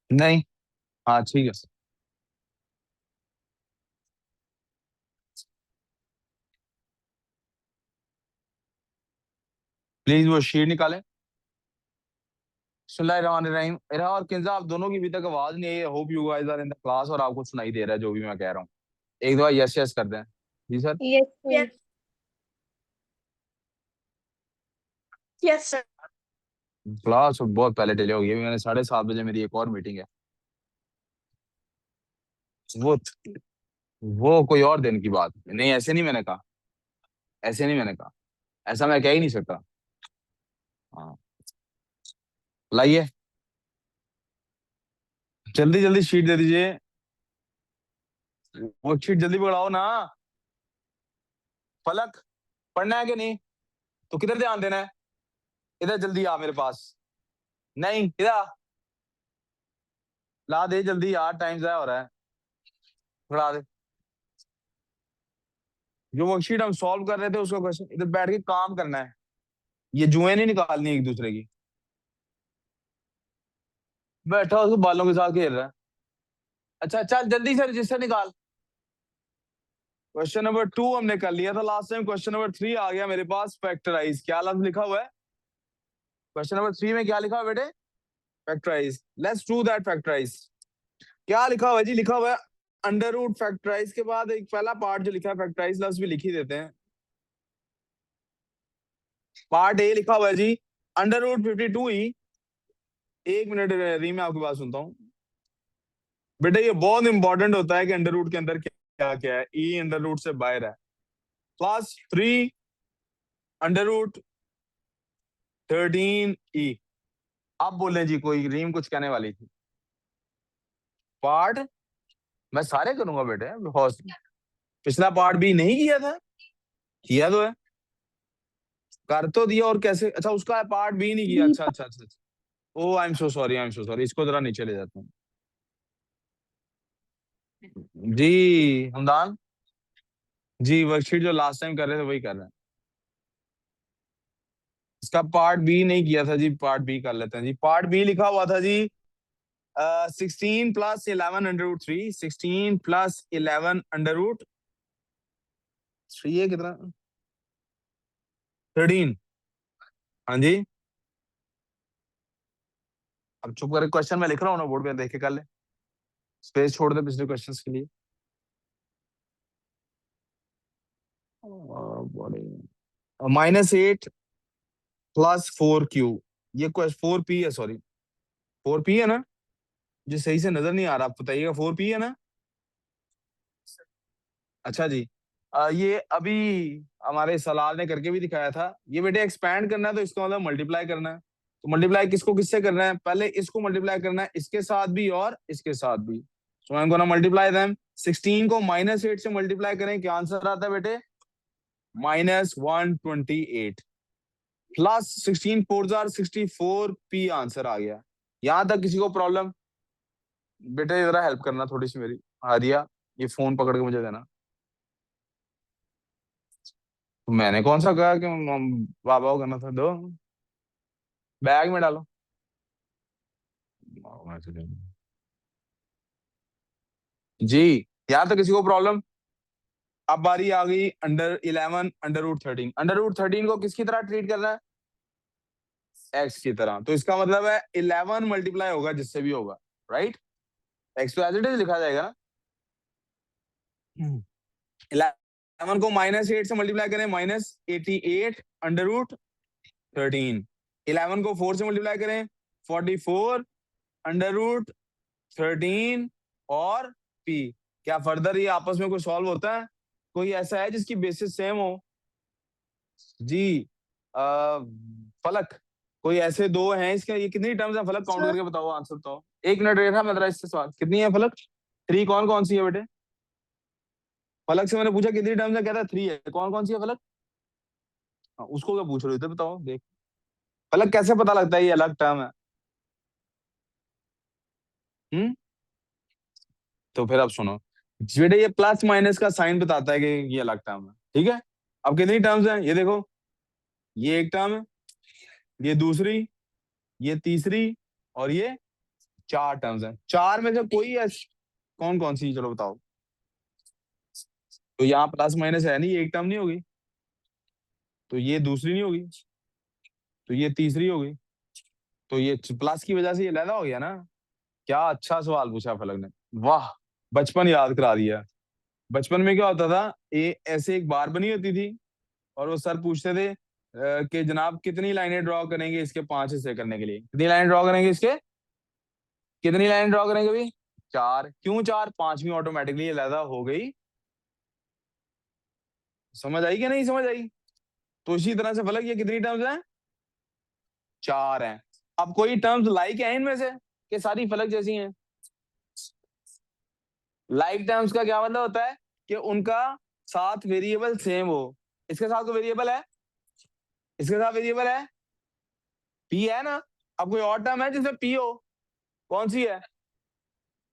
नहीं। हाँ ठीक है। प्लीज वो शीट निकालें। बिस्मिल्लाहिर्रहमानिर्रहीम। इरहा और किंजा, आप दोनों की अभी तक आवाज नहीं आई। Hope you guys are in the class और आपको सुनाई दे रहा है जो भी मैं कह रहा हूँ। एक दफा यस यस कर दें। जी sir. Yes sir. Yes sir. Class बहुत पहले डिले हो गई है, मैंने 7:30 बजे मेरी एक और मीटिंग है। वो वो कोई और दिन की बात नहीं, ऐसे नहीं मैंने कहा। ऐसे नहीं मैंने कहा। ऐसा मैं कह ही नहीं सकता। हाँ। लाइए, जल्दी जल्दी शीट दे दीजिए। वो शीट जल्दी पकड़ाओ ना। फलक, पढ़ना है कि नहीं? तो किधर ध्यान देना है? इधर जल्दी आ मेरे पास। नहीं, इधर आ। ला दे जल्दी यार, टाइम ज़ाया हो रहा है। पकड़ा दे। जो वर्कशीट हम सॉल्व कर रहे थे उसका क्वेश्चन, इधर बैठ के काम करना है। ये जुएं नहीं निकालनी एक दूसरे की। बैठा उसको बालों के साथ खेल रहा है। अच्छा चल जल्दी से रजिस्टर निकाल। क्वेश्चन नंबर 2 हमने कर लिया था लास्ट टाइम। क्वेश्चन नंबर 3 आ गया मेरे पास। फैक्टराइज, क्या लफ्ज लिखा हुआ है क्वेश्चन नंबर 3 में? क्या लिखा हुआ है बेटे? Factorise. Let's do that factorise. क्या लिखा हुआ है जी? लिखा हुआ है अंडर रूट। फैक्टराइज के बाद एक पहला पार्ट जो लिखा है फैक्टराइज लफ्ज भी लिख ही देते हैं। पार्ट ए लिखा हुआ है जी अंडर रूट 52 ई। एक मिनट रही, मैं आपकी बात सुनता हूँ। बेटा ये बहुत इंपॉर्टेंट होता है कि अंडर रूट के अंदर क्या क्या है। ई अंडर रूट से बाहर है। प्लस 3 अंडर रूट 13 ई। अब बोले जी, कोई रीम कुछ कहने वाली थी। पार्ट मैं सारे करूंगा बेटे। पिछला पार्ट भी नहीं किया था? किया तो है। कर तो दिया, और कैसे? अच्छा उसका पार्ट भी नहीं किया। अच्छा अच्छा अच्छा अच्छा। Oh I am so sorry, I am so sorry. इसको जरा नीचे ले जाता हूँ। जी हमदान जी, वर्कशीट जो लास्ट टाइम कर रहे थे वही कर रहे हैं। इसका पार्ट बी नहीं किया था जी। पार्ट बी कर लेते हैं जी। पार्ट बी लिखा हुआ था जी 16 + 11 √3। 16 + 11 √3 है कितना? 13। हाँ जी। अब चुप करके क्वेश्चन मैं लिख रहा हूँ ना, बोर्ड पे देख के कर ले। स्पेस छोड़ दे पिछले क्वेश्चंस के लिए। -8 + 4 Q। ये क्वेश्चन 4P है, सॉरी 4P है ना? जो सही से नजर नहीं आ रहा, आप बताइएगा 4P है ना? अच्छा जी। ये अभी हमारे सलाल ने करके भी दिखाया था। ये बेटे एक्सपैंड करना है तो इसका मतलब मल्टीप्लाई करना है। तो मल्टीप्लाई किसको किससे करना है? पहले इसको मल्टीप्लाई करना है, इसके साथ भी और इसके साथ भी। So I am gonna multiply them. 16 को -8 से मल्टीप्लाई करें, क्या आंसर आता है बेटे? -128 प्लस 16 × 4 = 64 P आंसर आ गया। यहां तक किसी को प्रॉब्लम? बेटे जरा हेल्प करना थोड़ी सी मेरी। हारिया, ये फोन पकड़ के मुझे देना। तो मैंने कौन सा कहा कि बाबा को करना था? दो, बैग में डालो। जी। यहाँ तक किसी को प्रॉब्लम? अब बारी आ गई अंडर रूट 13। अंडर रूट 13 को किसकी तरह ट्रीट करना है? एक्स की तरह। तो इसका मतलब है 11 मल्टीप्लाई होगा जिससे भी होगा, राइट? एक्स तो एज इट इज लिखा जाएगा। 11 को -8 से मल्टीप्लाई करें, -88 अंडर रूट 13। 11 को 4 से मल्टीप्लाई करें, 44 अंडर रूट 13 और पी। क्या फर्दर ये आपस में कोई सॉल्व होता है? कोई ऐसा है जिसकी बेसिस सेम हो? जी। फलक, कोई ऐसे दो हैं इसके? ये कितनी टर्म्स है फलक? काउंट सर करके बताओ, आंसर बताओ। 1 मिनट रेखा, मैं जरा इससे सवाल, कितनी है फलक? 3 कौन कौन सी है बेटे? फलक से मैंने पूछा कितनी टर्म्स है, कहता है 3 है। कौन कौन सी है फलक? हाँ, उसको क्या पूछ रहे हो? इधर बताओ देख। फलक कैसे पता लगता है ये अलग टर्म है? हम्म। तो फिर अब सुनो बेटे, ये प्लस माइनस का साइन बताता है कि ये अलग टर्म है, ठीक है? अब कितनी टर्म्स हैं ये देखो। ये एक टर्म है, ये दूसरी, ये तीसरी, और ये 4 टर्म्स हैं, 4 में से कोई कौन कौन सी, चलो बताओ। तो यहाँ प्लस माइनस है नहीं, एक टर्म नहीं होगी, तो ये दूसरी नहीं होगी, तो ये तीसरी होगी, तो ये प्लस की वजह से ये लैदा हो गया ना। क्या अच्छा सवाल पूछा फलक ने, वाह। बचपन याद करा दिया। बचपन में क्या होता था, ऐसे एक बार बनी होती थी, और वो सर पूछते थे कि जनाब कितनी लाइनें ड्रॉ करेंगे इसके 5 हिस्से करने के लिए, कितनी लाइन ड्रॉ करेंगे इसके, कितनी लाइन ड्रॉ करेंगे भाई, 4। क्यों 4, 5वीं ऑटोमेटिकली अलहदा हो गई। समझ आई कि नहीं समझ आई। तो इसी तरह से फलक, ये कितनी टर्म्स हैं, 4 हैं। अब कोई टर्म्स लाइक है इनमें से कि सारी फलक जैसी हैं। लाइक टर्म्स का क्या मतलब होता है कि उनका साथ वेरिएबल सेम हो। इसके साथ कोई वेरिएबल है, इसके साथ वेरिएबल है, पी है ना। अब कोई और टर्म है जिसमें पी हो, कौन सी है,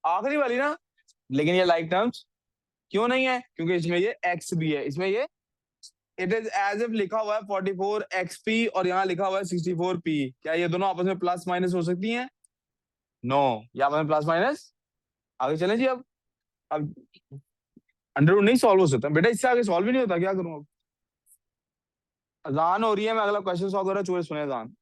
आखिरी वाली ना। लेकिन ये लाइक टर्म्स क्यों नहीं है, क्योंकि इसमें ये एक्स भी है, इसमें ये इट इज एज इफ लिखा हुआ है 44 एक्सपी और यहाँ लिखा हुआ है 64 पी। क्या ये दोनों आपस में प्लस माइनस हो सकती हैं, नो, ये आपस में प्लस माइनस। आगे चलें जी। अब अंडर रूट नहीं सॉल्व हो सकता बेटा, इससे आगे सॉल्व ही नहीं होता, क्या करूं अब। अजान हो रही है, मैं अगला क्वेश्चन सॉल्व कर रहा हूँ, चूहे सुने अजान।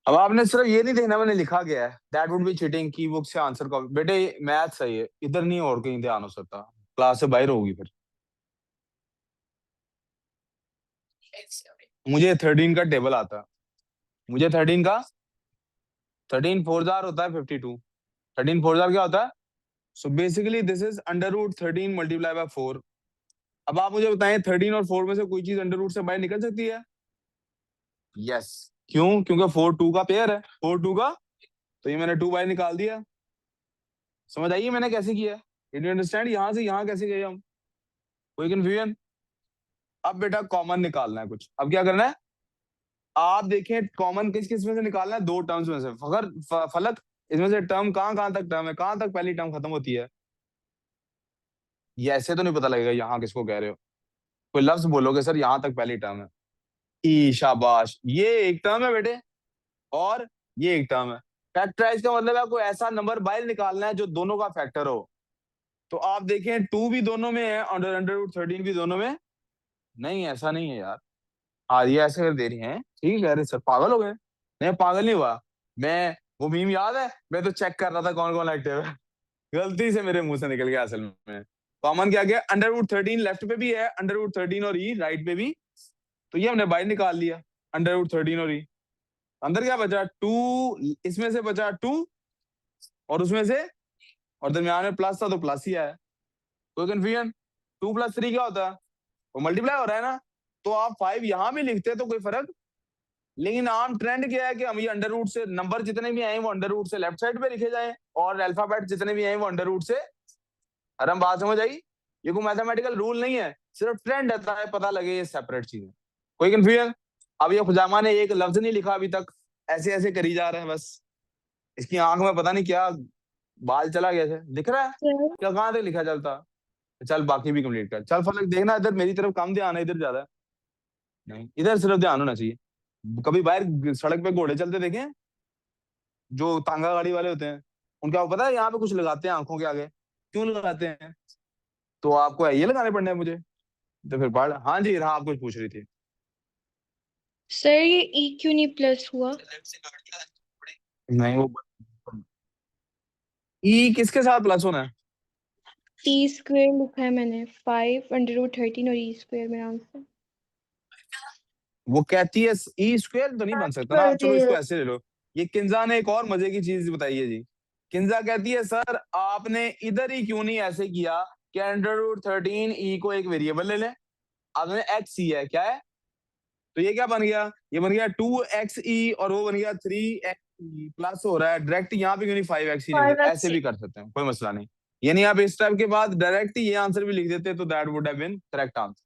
अब आपने सिर्फ ये नहीं देखना मैंने लिखा गया है, दैट वुड बी चीटिंग की बुक से आंसर कॉपी। बेटे मैथ सही है, इधर नहीं और कहीं ध्यान हो सकता, क्लास से बाहर होगी फिर। मुझे 13 का टेबल आता है, मुझे 13 का, 13 फोर जार होता है 52। 13 फोर जार क्या होता है, so basically this is under root 13 multiply by 4। अब आप मुझे बताएं 13 और 4 में से कोई चीज अंडर रूट से बाहर निकल सकती है, यस। क्यों, क्योंकि 4 2 का पेयर है, 4 2 का, तो ये मैंने 2 बाहर निकाल दिया। समझ आइए मैंने कैसे किया, यू अंडरस्टैंड, यहां से यहां कैसे गए हम, कोई कंफ्यूजन। अब बेटा कॉमन निकालना है कुछ, अब क्या करना है, आप देखें कॉमन किस किस में से निकालना है, दो टर्म्स में से। फकर फलक, इसमें से टर्म कहाँ कहाँ तक टर्म है, कहाँ तक पहली टर्म खत्म होती है, ये ऐसे तो नहीं पता लगेगा यहाँ किसको कह रहे हो। कोई लफ्ज बोलोगे सर यहाँ तक पहली टर्म है, ई शाबाश, ये एक टर्म है बेटे, और ये एक टर्म है। फैक्टराइज का मतलब है कोई ऐसा नंबर बाहर निकालना है जो दोनों का फैक्टर हो। तो आप देखें 2 भी दोनों में है, अंडर अंडर रूट 13 भी दोनों में, नहीं ऐसा नहीं है यार। हाँ ये ऐसे कर दे रही हैं, ठीक है, कह रहे सर पागल हो गए, नहीं पागल नहीं हुआ मैं। वो मीम याद है, मैं तो चेक कर रहा था कौन कौन एक्टिव है, गलती से मेरे मुंह से निकल गया असल में। कॉमन क्या गया, अंडर रूट 13 लेफ्ट पे भी है, अंडर रूट 13 और ई राइट पे भी, तो ये हमने बाहर निकाल लिया, अंडर रूट 13 और ई। अंदर क्या बचा, 2, इसमें से बचा 2, और उसमें से, और दरमियान में प्लस था तो प्लस ही आया। कोई कंफ्यूजन, 2 + 3 क्या होता है, वो मल्टीप्लाई हो रहा है ना। तो आप 5 यहां भी लिखते तो कोई फर्क, लेकिन आम ट्रेंड क्या है कि हम ये अंडर रूट से, नंबर जितने भी आए वो अंडर रूट से लेफ्ट साइड पे लिखे जाए, और अल्फाबेट जितने भी आए वो अंडर रूट से। आराम बात समझ आई, ये कोई मैथमेटिकल रूल नहीं है, सिर्फ ट्रेंड आता है, पता लगे ये सेपरेट चीजें। कोई कंफ्यूजन। अब ये खुजामा ने एक लफ्ज नहीं लिखा अभी तक, ऐसे ऐसे करी जा रहे हैं बस, इसकी आंख में पता नहीं क्या बाल चला गया है, दिख रहा है Sir, क्या, कहाँ तक लिखा चलता। चल बाकी भी कंप्लीट कर, चल फलक देखना इधर मेरी तरफ कम ध्यान है, इधर ज्यादा नहीं, इधर सिर्फ ध्यान होना चाहिए। कभी बाहर सड़क पे घोड़े चलते देखे हैं? जो तांगा गाड़ी वाले होते हैं, उनका वो पता है यहाँ पे कुछ लगाते हैं आंखों के आगे, क्यों लगाते हैं, तो आपको ये लगाने पड़ने हैं मुझे, तो फिर पढ़। हाँ जी, रहा आप कुछ पूछ रही थी। सर ये ई क्यों नहीं प्लस हुआ? नहीं, वो ई किसके साथ प्लस होना है? ई स्क्वायर लिखा है मैंने, 5 √13 और ई स्क्वायर मेरा आंसर। वो कहती है ई स्क्वायर तो नहीं बन सकता ना आप, चलो इसको ऐसे ले लो। ये किंजा ने एक और मजे की चीज बताई है जी। किंजा कहती है सर आपने इधर ही क्यों नहीं ऐसे किया कि अंडर रूट 13 ई को एक वेरिएबल ले लें। आपने एक्स ई है क्या है, तो ये क्या बन गया, ये बन गया 2xe और वो बन गया 3xe प्लस हो रहा है डायरेक्ट, यहाँ पे क्यों नहीं 5xe लिख सकते, ऐसे भी कर सकते हैं कोई मसला नहीं। यानी आप इस टाइप के बाद डायरेक्ट ये आंसर भी लिख देते तो that would have been correct answer.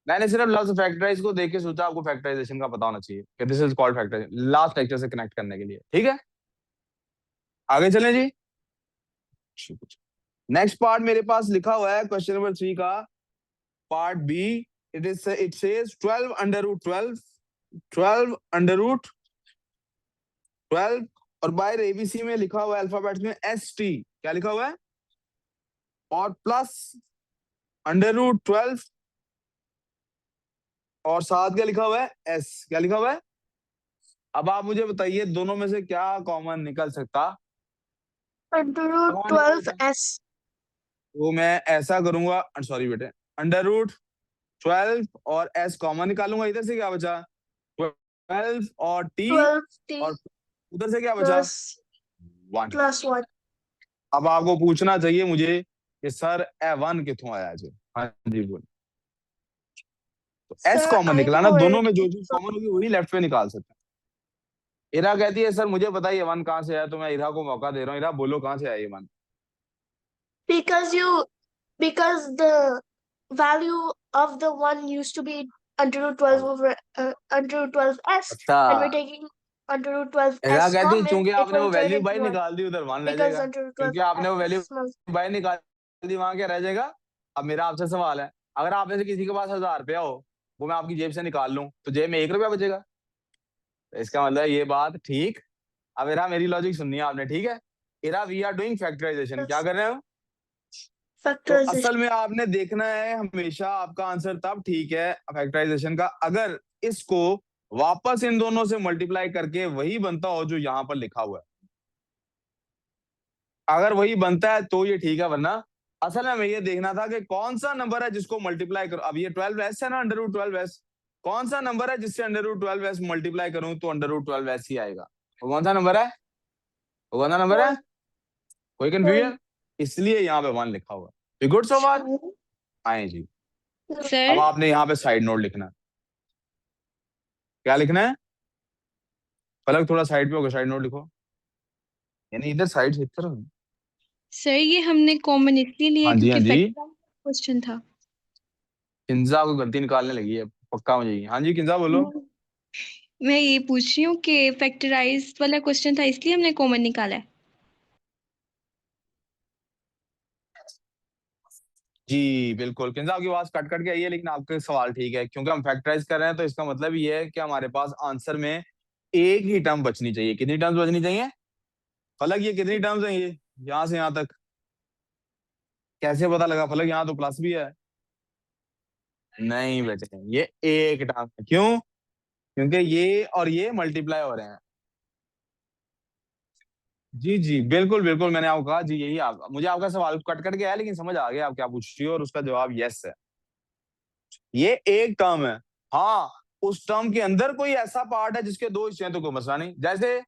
मैंने सिर्फ लफ्ज फैक्टराइज को देख के सोचा आपको फैक्टराइजेशन का पता होना चाहिए कि this is called factorisation, last lecture से कनेक्ट करने के लिए, ठीक है। आगे चलें जी। नेक्स्ट पार्ट मेरे पास लिखा हुआ है क्वेश्चन नंबर 3 का पार्ट बी। इट सेज 12 और बाय एबीसी में लिखा हुआ है अल्फाबेट में ST, क्या लिखा हुआ है, और प्लस √12 और साथ क्या लिखा हुआ है S, क्या लिखा हुआ है। अब आप मुझे बताइए दोनों में से क्या कॉमन निकल सकता। √12s। वो मैं ऐसा करूंगा, सॉरी बेटे, √12 और S कॉमन निकालूंगा, इधर से क्या बचा 12 और T, 12t और उधर से क्या बचा प्लस 1। +1। अब आपको पूछना चाहिए मुझे कि सर A1 कितों आया जी। हाँ जी बोल। तो S सर कॉमन आई निकला ना, नो दोनों इट में जो चीज कॉमन होगी वही लेफ्ट पे निकाल सकते हैं। इरा कहती है सर मुझे बताइए 1 कहाँ से आया, तो मैं इरा को मौका दे रहा हूँ। इरा बोलो कहाँ से आया ये 1। because the value of the one used to be √12 over √12s, अच्छा, and we're taking Ira √12s कहती है common, चूंकि it आपने will वो turn वैल्यू बाई into 1 निकाल दी उधर 1 रह because जाएगा, क्योंकि आपने वो वैल्यू √12s बाई निकाल दी वहां क्या रह जाएगा। अब मेरा आपसे सवाल है, अगर आप में से किसी के पास 1000 रुपया हो, वो मैं आपकी जेब से निकाल लूं तो जेब में 1 रुपया बचेगा। तो इसका मतलब ये बात ठीक। अब इरा मेरी लॉजिक सुननी है आपने, ठीक है। इरा वी आर डूइंग फैक्टराइजेशन, क्या कर रहे हो। तो factorization. असल में आपने देखना है हमेशा आपका आंसर तब ठीक है फैक्टराइजेशन का, अगर इसको वापस इन दोनों से मल्टीप्लाई करके वही बनता हो जो यहां पर लिखा हुआ है। अगर वही बनता है तो ये ठीक है, वरना असल में हमें ये देखना था कि कौन सा नंबर है जिसको मल्टीप्लाई करो। अब ये 12s है ना, √12s, कौन सा नंबर है जिससे √12s मल्टीप्लाई करूं तो √12s ही आएगा। वो कौन सा नंबर है, वो कौन सा नंबर है, 1 कोई 1 कंफ्यूजन। इसलिए यहाँ पे 1 लिखा हुआ है। गुड सो फार। आए जी। अब सर आपने यहाँ पे साइड नोट लिखना है, क्या लिखना है, पलक थोड़ा साइड पे होगा, साइड नोट लिखो, यानी इधर साइड से इस तरफ। सर ये हमने कॉमन इसलिए लिया हाँ जी, हाँ क्योंकि जी। फैक्टर क्वेश्चन था। किंजा को गलती निकालने लगी है पक्का मुझे। हाँ जी किंजा बोलो। मैं ये पूछ रही हूँ कि फैक्टराइज वाला क्वेश्चन था इसलिए हमने कॉमन निकाला है। जी बिल्कुल, किंजा आपकी आवाज कट कट के आई है, लेकिन आपका सवाल ठीक है, क्योंकि हम फैक्टराइज कर रहे हैं तो इसका मतलब ये है कि हमारे पास आंसर में एक ही टर्म बचनी चाहिए। कितनी टर्म्स बचनी चाहिए फलक, ये कितनी टर्म्स हैं ये यहां से यहां तक, कैसे पता लगा फलक, यहाँ तो प्लस भी है। नहीं बेटे, ये एक टर्म है, क्यों, क्योंकि ये और ये मल्टीप्लाई हो रहे हैं। जी जी बिल्कुल बिल्कुल, मैंने आपको कहा जी, यही आप, मुझे आपका सवाल कट कट के आया लेकिन समझ आ गया आप क्या पूछ रही हो, और उसका जवाब यस है। ये एक टर्म है। हाँ, उस टर्म के अंदर कोई ऐसा पार्ट है जिसके 2 हिस्से हैं तो कोई मसला नहीं, जैसे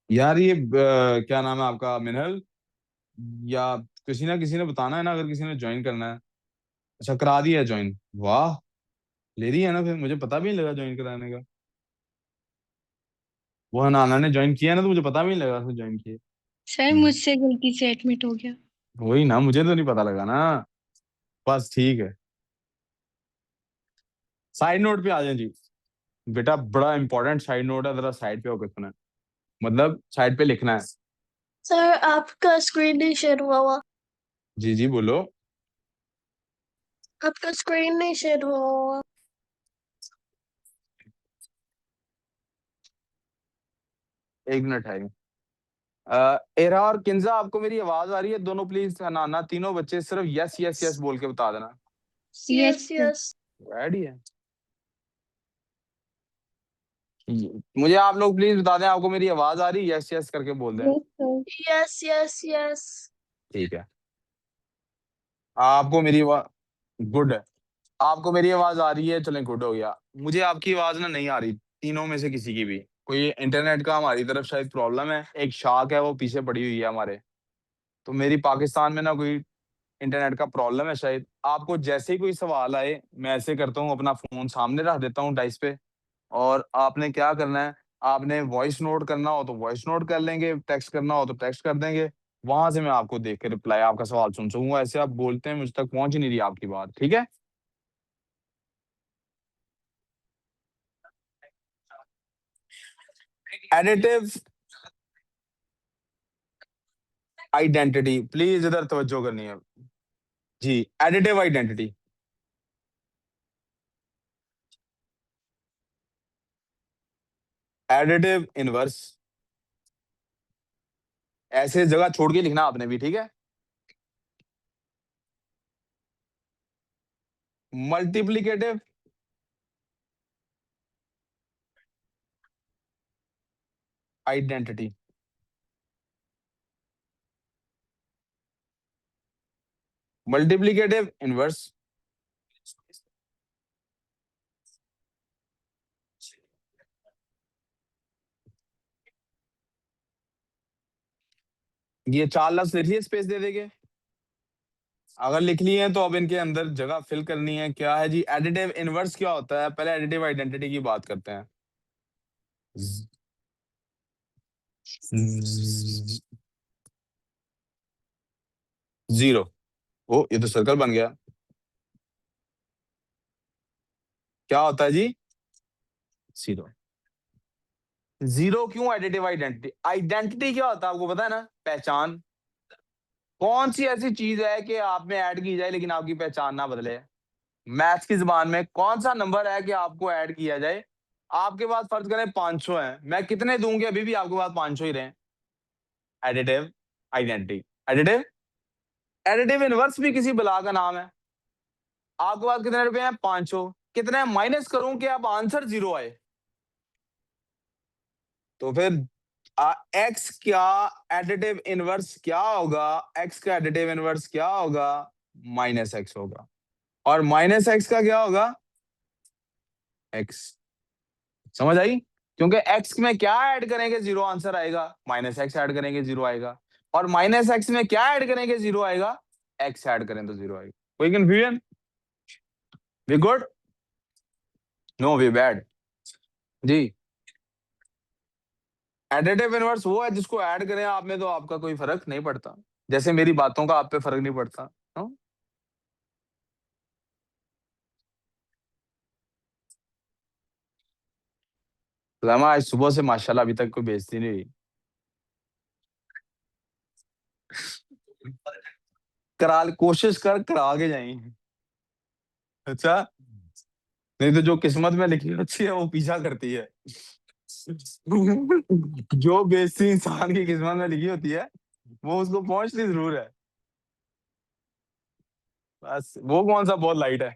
यार ये क्या नाम है आपका, मिनल, या किसी ना किसी ने बताना है ना, अगर किसी ने ज्वाइन करना है। अच्छा करा दिया है ज्वाइन, वाह, ले रही है ना, फिर मुझे पता भी नहीं लगा ज्वाइन कराने का। वो हनाना ने ज्वाइन किया ना, तो मुझे पता भी नहीं लगा उसने ज्वाइन किया। सर मुझसे गलती से एडमिट हो गया। वही ना, मुझे तो नहीं पता लगा ना। बस ठीक है, साइड नोट पे आ जाए जी। बेटा बड़ा इंपॉर्टेंट साइड नोट है, जरा साइड पे होकर सुना। मतलब साइड पे लिखना है। सर आपका स्क्रीन नहीं शेयर हुआ। जी जी बोलो। आपका स्क्रीन नहीं शेयर हुआ। एक मिनट है। एरा और किंजा, आपको मेरी आवाज आ रही है? दोनों प्लीज नाना, तीनों बच्चे सिर्फ यस यस यस बोल के बता देना। यस यस ऐड ही है। मुझे आप लोग प्लीज बता दें, आपको मेरी आवाज आ रही है? यस यस करके बोल दें। Yes yes yes. ठीक है। आपको मेरी आवाज गुड है। आपको मेरी आवाज आ रही है, चलें गुड हो गया। मुझे आपकी आवाज ना नहीं आ रही, तीनों में से किसी की भी। कोई इंटरनेट का हमारी तरफ शायद प्रॉब्लम है, एक शाख है वो पीछे पड़ी हुई है हमारे। तो मेरी पाकिस्तान में ना कोई इंटरनेट का प्रॉब्लम है शायद। आपको जैसे ही कोई सवाल आए, मैं ऐसे करता हूँ, अपना फोन सामने रख देता हूँ डाइस पे, और आपने क्या करना है, आपने वॉइस नोट करना हो तो वॉइस नोट कर लेंगे, टेक्स्ट करना हो तो टेक्स्ट कर देंगे। वहां से मैं आपको देख के रिप्लाई, आपका सवाल सुन सकूंगा। ऐसे आप बोलते हैं, मुझ तक पहुंच ही नहीं रही आपकी बात। ठीक है। एडिटिव आइडेंटिटी, प्लीज इधर तवज्जो करनी है। जी, एडिटिव आइडेंटिटी। एडिटिव इनवर्स, ऐसे जगह छोड़ के लिखना आपने भी, ठीक है। Multiplicative identity. Multiplicative inverse. ये 4 लफ्ज लिख लिए, स्पेस दे देंगे। अगर लिख लिए हैं तो अब इनके अंदर जगह फिल करनी है। क्या है जी, एडिटिव इनवर्स क्या होता है? पहले एडिटिव आइडेंटिटी की बात करते हैं। जीरो। ओ, ये तो सर्कल बन गया। क्या होता है जी? जीरो। जीरो क्यों एडिटिव आइडेंटिटी? आइडेंटिटी क्या होता है आपको पता है ना? पहचान। कौन सी ऐसी चीज है कि आप में ऐड की जाए लेकिन आपकी पहचान ना बदले? मैथ्स की जुबान में कौन सा नंबर है कि आपको ऐड किया जाए? आपके पास फर्ज करें 500 है, मैं कितने दूंगी अभी भी आपके पास 500 ही रहे? Additive identity. Additive, additive inverse भी किसी बला का नाम है। आपके पास कितने रुपए हैं? 500। कितने माइनस करूं कि अब आंसर जीरो आए? तो फिर एक्स क्या एडिटिव इनवर्स क्या होगा? एक्स का एडिटिव इनवर्स क्या होगा? माइनस एक्स होगा। और माइनस एक्स का क्या होगा? एक्स। समझ आई? क्योंकि एक्स में क्या ऐड करेंगे जीरो आंसर आएगा, माइनस एक्स ऐड करेंगे जीरो आएगा। और माइनस एक्स में क्या ऐड करेंगे जीरो आएगा, एक्स ऐड करें तो जीरो आएगा। कोई confusion? We good? No we bad. जी। एडिटिव इनवर्स वो है जिसको ऐड करें आप में तो आपका कोई फर्क नहीं पड़ता, जैसे मेरी बातों का आप पे फर्क नहीं पड़ता। हाँ? रहमा, आज सुबह से माशाल्लाह अभी तक कोई बेइज्जती नहीं हुई। कोशिश कर करा के जाएंगे। अच्छा। नहीं तो जो किस्मत में लिखी होती है वो पीछा करती है। जो बेइज्जती इंसान की किस्मत में लिखी होती है वो उसको पहुंचती जरूर है। बस वो कौन सा बहुत लाइट है।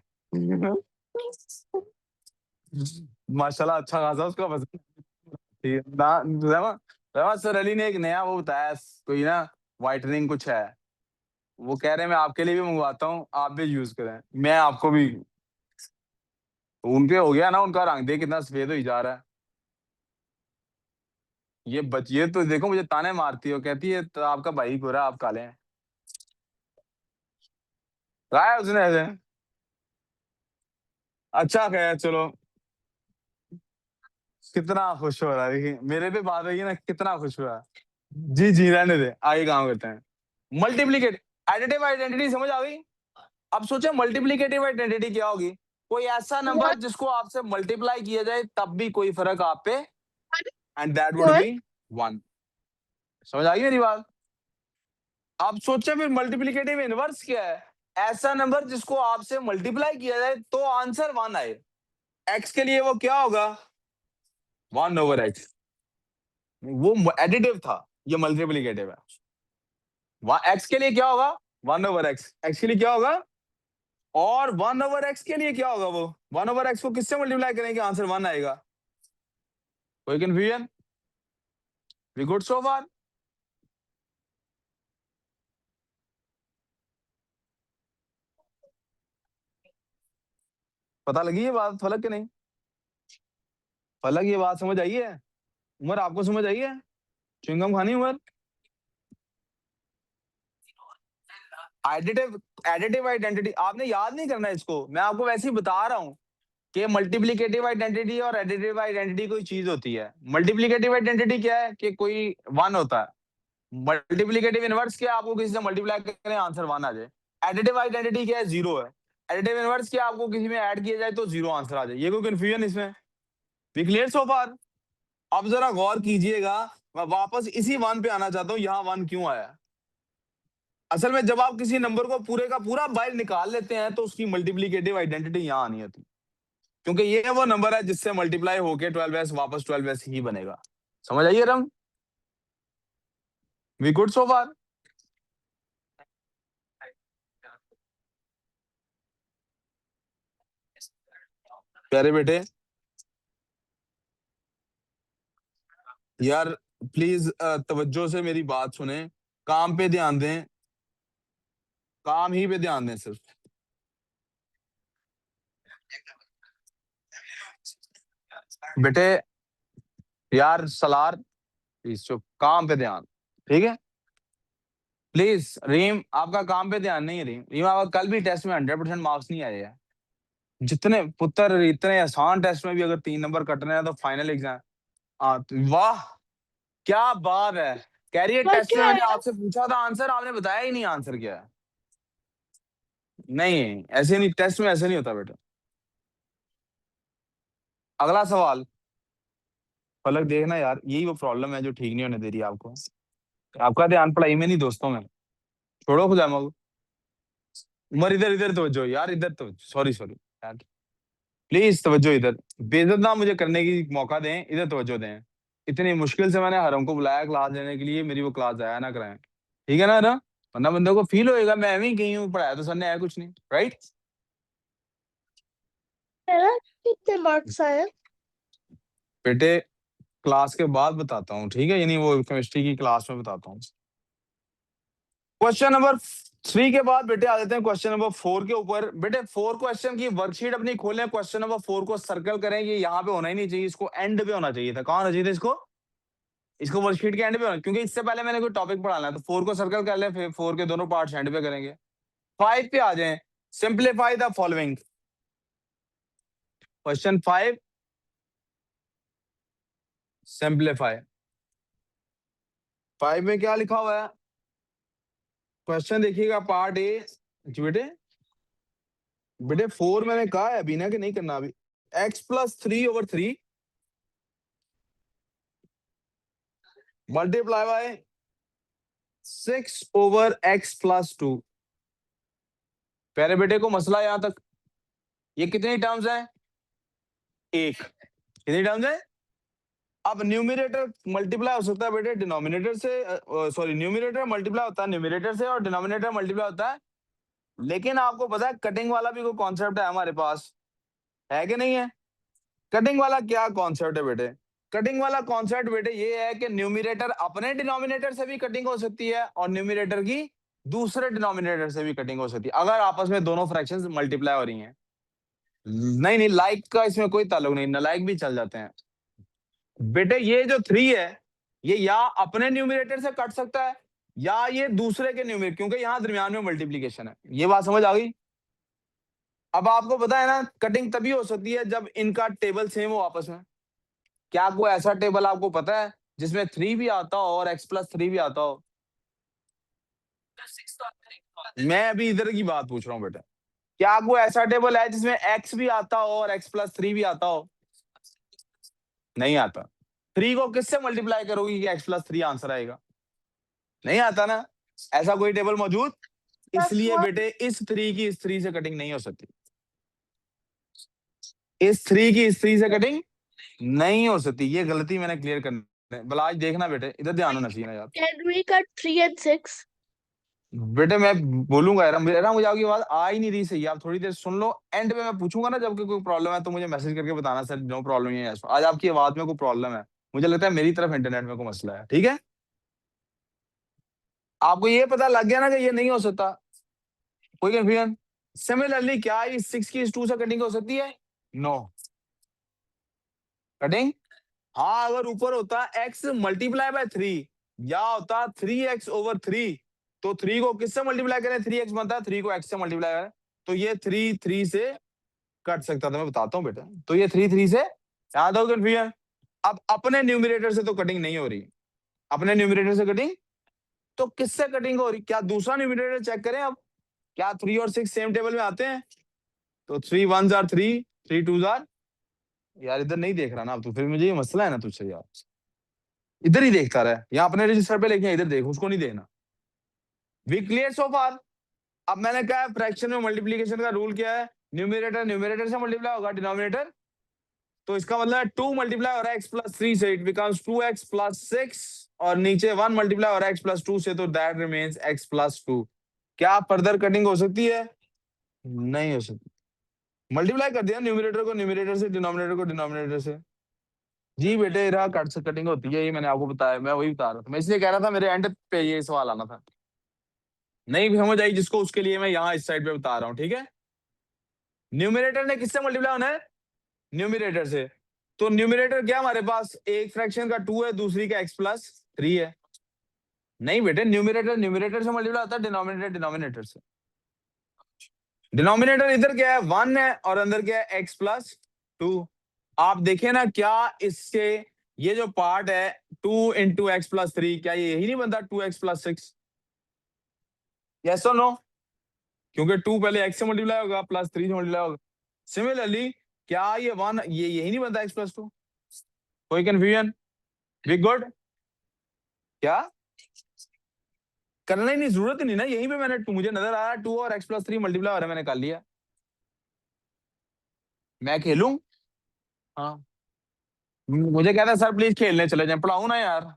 माशाल्लाह अच्छा खासा उसका वजन। ठीक है ना। रहमा, रहमा सर अली ने एक नया वो बताया, कोई ना वाइटनिंग कुछ है। वो कह रहे हैं मैं आपके लिए भी मंगवाता हूँ, आप भी यूज करें, मैं आपको भी। उनके हो गया ना, उनका रंग दे कितना सफेद हो जा रहा है। ये तो देखो मुझे ताने मारती हो, कहती है तो आपका भाई गोरा आप काले हैं। कहा है उसने ऐसे? अच्छा खैर चलो। कितना खुश हो रहा है, देखिए मेरे पे बात रही है ना, कितना खुश हुआ है। जी जी रहने दे, आगे काम करते हैं। मल्टीप्लीकेट एडिटिव आइडेंटिटी समझ आ गई? अब सोचे मल्टीप्लीकेटिव आइडेंटिटी क्या होगी? कोई ऐसा नंबर What? जिसको आपसे मल्टीप्लाई किया जाए तब भी कोई फर्क आप पे, and that would What? Be 1। समझ आ गई मेरी बात? आप सोचे फिर मल्टीप्लिकेटिव इनवर्स क्या है? ऐसा नंबर जिसको आपसे मल्टीप्लाई किया जाए तो आंसर 1 आए। एक्स के लिए वो क्या होगा? 1/x। वो एडिटिव था, ये मल्टीप्लिकेटिव है। एक्स के लिए क्या होगा? 1/x। एक्स के लिए क्या होगा? और 1/x के लिए क्या होगा? वो 1/x को किससे मल्टीप्लाई करेंगे आंसर 1 आएगा। कोई कंफ्यूजन? वी गुड सो फार? पता लगी ये बात फलक के नहीं? फलक ये बात समझ आई है? उमर आपको समझ आई है? च्युइंगम खानी उमर? एडिटिव एडिटिव आइडेंटिटी आपने याद नहीं करना इसको, मैं आपको वैसे ही बता रहा हूँ कि मल्टीप्लिकेटिव आइडेंटिटी और एडिटिव आइडेंटिटी कोई चीज होती है। मल्टीप्लिकेटिव आइडेंटिटी क्या है कि कोई 1 होता है। मल्टीप्लिकेटिव इनवर्स क्या है? आपको किसी से मल्टीप्लाई करें आंसर 1 आ जाए। एडिटिव आइडेंटिटी क्या है? 0 है। एडिटिव इनवर्स क्या? आपको किसी में ऐड किया जाए तो 0 आंसर आ जाए। ये कोई कंफ्यूजन इसमें? वी क्लियर सो फार? अब जरा गौर कीजिएगा, मैं वापस इसी 1 पे आना चाहता हूँ, यहाँ 1 क्यों आया। असल में जब आप किसी नंबर को पूरे का पूरा बाहर निकाल लेते हैं तो उसकी मल्टीप्लिकेटिव आइडेंटिटी यहाँ आनी होती, क्योंकि ये वो नंबर है जिससे मल्टीप्लाई होके 12s वापस 12s ही बनेगा। समझ आइए रंग? वी गुड सो फार? प्यारे बेटे यार, प्लीज तवज्जो से मेरी बात सुने, काम पे ध्यान दें, काम ही पे ध्यान दें सिर्फ। बेटे यार सलार, प्लीज चुप, काम पे ध्यान, ठीक है? प्लीज रीम, आपका काम पे ध्यान नहीं है। रीम रीम आपका कल भी टेस्ट में 100% मार्क्स नहीं आए हैं। जितने पुत्र इतने आसान टेस्ट में भी अगर 3 नंबर कटने हैं तो फाइनल एग्जाम। वाह, क्या बात है। कैरियर पर टेस्ट में क्या मैंने है? आपसे पूछा था आंसर, आपने बताया ही नहीं आंसर क्या है। नहीं, ऐसे नहीं, टेस्ट में ऐसे नहीं होता बेटा। अगला सवाल। फलक देखना यार, यही वो प्रॉब्लम है जो ठीक नहीं होने दे रही है आपको। आपका ध्यान पढ़ाई में नहीं, दोस्तों में। छोड़ो खुदा मगो। उमर इधर इधर तवज्जो यार, इधर तो सॉरी सॉरी यार, प्लीज तवज्जो इधर। बेइज्जत ना मुझे करने की मौका दें, इधर तवज्जो दें। इतनी मुश्किल से मैंने हरम को बुलाया क्लास लेने के लिए, मेरी वो क्लास जाया ना कराएं, ठीक है ना? वरना बंदे को फील होएगा मैं एवं ही कहीं हूँ, पढ़ाया तो सर ने आया कुछ नहीं, राइट? मेरा कितने मार्क्स आए? बेटे क्लास के बाद बताता हूँ, ठीक है? यानी वो केमिस्ट्री की क्लास में बताता हूँ। क्वेश्चन नंबर 3 के बाद बेटे आ जाते हैं क्वेश्चन नंबर 4 के ऊपर। बेटे 4 क्वेश्चन की वर्कशीट अपनी खोलें, क्वेश्चन नंबर 4 को सर्कल करें। ये यहाँ पे होना ही नहीं चाहिए, इसको एंड पे होना चाहिए था। कहाँ होना चाहिए था इसको? इसको वर्कशीट के एंड पे होना, क्योंकि इससे पहले मैंने कोई टॉपिक पढ़ाना है तो 4 को सर्कल कर ले, फिर 4 के दोनों पार्ट्स एंड पे करेंगे। 5 पे आ जाए। Simplify the following. Question 5, simplify. 5 में क्या लिखा हुआ है? क्वेश्चन देखिएगा, पार्ट ए। जी बेटे, बेटे 4 मैंने कहा है अभी ना कि नहीं करना अभी। x+3/3 multiply by 6/x+2। प्यारे बेटे को मसला यहां तक, ये कितनी टर्म्स है? एक। कितनी टर्म्स है? अब न्यूमरेटर मल्टीप्लाई हो सकता है बेटे डिनोमिनेटर से, सॉरी न्यूमरेटर मल्टीप्लाई होता है न्यूमरेटर से और डिनोमिनेटर मल्टीप्लाई होता है। लेकिन आपको पता है कटिंग वाला भी कोई कॉन्सेप्ट है हमारे पास, है कि नहीं है? कटिंग वाला क्या कॉन्सेप्ट है बेटे? कटिंग वाला कॉन्सेप्ट बेटे ये है कि न्यूमरेटर अपने डिनोमिनेटर से भी कटिंग हो सकती है और न्यूमरेटर की दूसरे डिनोमिनेटर से भी कटिंग हो सकती है, अगर आपस में दोनों फ्रैक्शंस मल्टीप्लाई हो रही हैं। नहीं नहीं, लाइक का इसमें कोई ताल्लुक नहीं, नालायक भी चल जाते हैं। बेटे ये जो 3 है, ये या अपने न्यूमरेटर से कट सकता है या ये दूसरे के न्यूमरेटर, क्योंकि यहाँ दरमियान में मल्टीप्लीकेशन है। ये बात समझ आ गई? अब आपको पता है ना, कटिंग तभी हो सकती है जब इनका टेबल सेम हो आपस में। क्या कोई ऐसा टेबल आपको पता है जिसमें 3 भी आता हो और x+3 भी आता हो? मैं अभी इधर की बात पूछ रहा हूँ बेटा। क्या कोई ऐसा टेबल है जिसमें x भी आता हो और x+3 भी आता हो? नहीं आता। 3 को किससे मल्टीप्लाई करोगी कि x+3 आंसर आएगा? नहीं आता ना, ऐसा कोई टेबल मौजूद, इसलिए +1 बेटे इस 3 की इस 3 से कटिंग नहीं हो सकती, इस 3 की इस 3 से कटिंग नहीं हो सकती। ये गलती मैंने क्लियर करनी है। बलाज देखना बेटे, इधर ध्यान होना चाहिए ना यार। can we cut 3 and 6? बेटे मैं बोलूंगा यार, मुझे आपकी आवाज आ ही नहीं रही सही, आप थोड़ी देर सुन लो, एंड में मैं पूछूंगा ना जब कोई प्रॉब्लम है तो मुझे मैसेज करके बताना, सर नो प्रॉब्लम है, आज आपकी आवाज में कोई प्रॉब्लम है, मुझे लगता है मेरी तरफ इंटरनेट में कोई मसला है, ठीक है? आपको ये पता लग गया ना कि ये नहीं हो सकता, कोई कंफ्यूजन? सिमिलरली क्या इस 6 की इस 2 से कटिंग हो सकती है? No cutting. हाँ, अगर ऊपर होता x मल्टीप्लाई बाय 3 या होता 3x/3, तो 3 को किससे मल्टीप्लाई करें? 3x बनता है, 3 को x से मल्टीप्लाई करें तो ये 3 3 से कट सकता था, मैं बताता हूँ बेटा, तो ये 3 3 से याद हो कंफ्यूजन। अब अपने न्यूमरेटर से तो कटिंग नहीं हो रही, अपने न्यूमरेटर से कटिंग, तो किससे कटिंग हो रही? क्या दूसरा न्यूमरेटर चेक करें अब, क्या 3 और 6 सेम टेबल में आते हैं? तो 3 1s आर 3, 3 2s आर, यार इधर नहीं देख रहा ना अब, तो फिर मुझे ये मसला है ना तुझसे यार, इधर ही देखता रहा, यहाँ अपने रजिस्टर पे लेके इधर देख, उसको नहीं देखना। वी क्लियर सो फार? अब मैंने कहा फ्रैक्शन में मल्टीप्लीकेशन का रूल क्या है? न्यूमरेटर न्यूमरेटर से मल्टीप्लाई होगा, डिनोमिनेटर, तो इसका मतलब है 2 मल्टीप्लाई हो रहा है x+3 से, इट बिकम्स 2x+6, और नीचे 1 मल्टीप्लाई हो रहा है x+2 से, तो दैट रिमेन्स x+2। क्या फर्दर कटिंग हो सकती है? नहीं हो सकती। मल्टीप्लाई कर दिया न्यूमरेटर को न्यूमरेटर से, डिनोमिनेटर को डिनोमिनेटर से। जी बेटे, रहा कट से कटिंग होती है, ये मैंने आपको बताया, मैं वही बता रहा था, मैं इसलिए कह रहा था मेरे एंड पे ये सवाल आना था, नहीं समझ आई जिसको, उसके लिए मैं यहाँ इस साइड पे बता रहा हूँ, ठीक है? न्यूमरेटर ने किससे मल्टीप्लाई होना है? न्यूमरेटर से। तो न्यूमरेटर क्या हमारे पास, एक फ्रैक्शन का 2 है, दूसरी का x+3 है। नहीं बेटे, न्यूमरेटर न्यूमरेटर से मल्टीप्लाई होता है, डिनोमिनेटर डिनोमिनेटर से। डिनोमिनेटर इधर क्या है, 1 है, और अंदर क्या है, x+2। आप देखें ना, क्या इससे ये जो पार्ट है 2 इंटू x+3, क्या ये यही नहीं बनता 2x+6? यस और नो? क्योंकि 2 पहले x से मल्टीप्लाई होगा, +3 से मल्टीप्लाई होगा। सिमिलरली क्या ये 1 ये यही नहीं बनता x+2? कोई कंफ्यूजन? We good? क्या करना ही नहीं, जरूरत ही नहीं ना, यहीं पे मैंने मुझे नजर आ रहा है 2 और x+3 मल्टीप्लाई हो रहा है, मैंने कर लिया। मैं खेलूं? हाँ, मुझे कहता है सर प्लीज खेलने चले जाएं, पढ़ाऊं ना यार।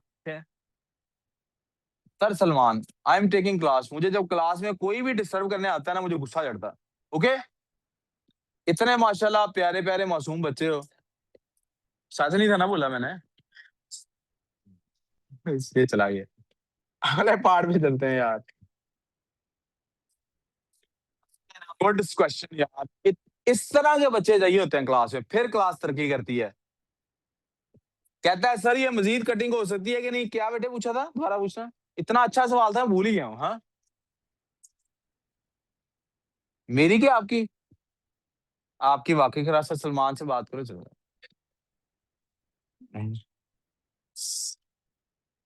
Sir Salman, I am taking class, मुझे जब क्लास में कोई भी डिस्टर्ब करने आता है ना, मुझे गुस्सा चढ़ता है। ओके, इतने माशाल्लाह प्यारे प्यारे मासूम बच्चे हो, साथ नहीं था ना बोला मैंने, इसलिए चला गया। अगले पार्ट में चलते हैं यार। गुड क्वेश्चन यार, इस तरह के बच्चे चाहिए होते हैं क्लास में, फिर क्लास तरक्की करती है। कहता है सर ये मजीद कटिंग हो सकती है कि नहीं? क्या बेटे पूछा था, दोबारा पूछना, इतना अच्छा सवाल था, भूल ही गया हूँ। हाँ, मेरी क्या आपकी? आपकी वाकई खराब, सर सलमान से बात करो चलो।